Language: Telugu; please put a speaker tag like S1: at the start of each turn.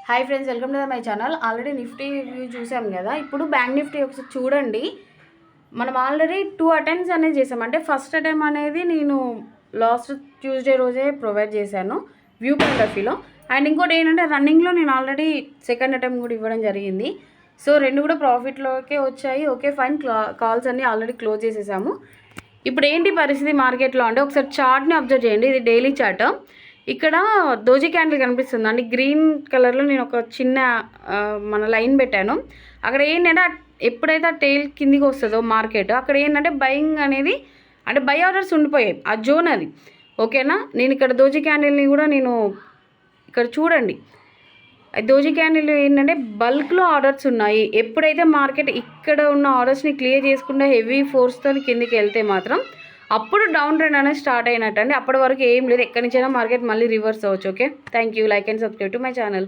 S1: Hi friends, welcome to my channel. Already Nifty view చూసాం కదా. ఇప్పుడు బ్యాంక్ నిఫ్టీ ఒకసారి చూడండి. మనం ఆల్రెడీ 2 అటెంప్ట్స్ అనేది చేసాం. అంటే ఫస్ట్ అటెంప్ట్ అనేది నేను లాస్ట్ ట్యూస్డే రోజే ప్రొవైడ్ చేశాను వ్యూ పాయింట్ ఆఫ్ వ్యూలో. అండ్ ఇంకోటి ఏంటంటే రన్నింగ్లో నేను ఆల్రెడీ సెకండ్ అటెంప్ట్ కూడా ఇవ్వడం జరిగింది. సో రెండు కూడా ప్రాఫిట్లోకే వచ్చాయి. ఓకే ఫైన్, కాల్స్ అన్నీ ఆల్రెడీ క్లోజ్ చేసేసాము. ఇప్పుడు ఏంటి పరిస్థితి మార్కెట్లో అంటే ఒకసారి చార్ట్ని అబ్జర్వ్ చేయండి. ఇది డైలీ చార్ట్. ఇక్కడ దోజీ క్యాండిల్ కనిపిస్తుంది అండి. గ్రీన్ కలర్లో నేను ఒక చిన్న మన లైన్ పెట్టాను. అక్కడ ఏంటంటే ఎప్పుడైతే ఆ టైల్ కిందికి వస్తుందో మార్కెట్, అక్కడ ఏంటంటే బయింగ్ అనేది అంటే బై ఆర్డర్స్ ఉండిపోయాయి. ఆ జోన్ అది ఓకేనా. నేను ఇక్కడ దోజీ క్యాండిల్ని కూడా నేను ఇక్కడ చూడండి. దోజీ క్యాండిల్ ఏంటంటే బల్క్లో ఆర్డర్స్ ఉన్నాయి. ఎప్పుడైతే మార్కెట్ ఇక్కడ ఉన్న ఆర్డర్స్ని క్లియర్ చేసుకుంటే హెవీ ఫోర్స్తో కిందికి వెళ్తే మాత్రం అప్పుడు డౌన్ ట్రెండ్ అనేది స్టార్ట్ అయినట్టు అండి. అప్పటి వరకు ఏం లేదు, ఎక్కడి నుంచైనా మార్కెట్ మళ్ళీ రివర్స్ అవ్వచ్చు. Okay, thank you. Like and subscribe to my channel.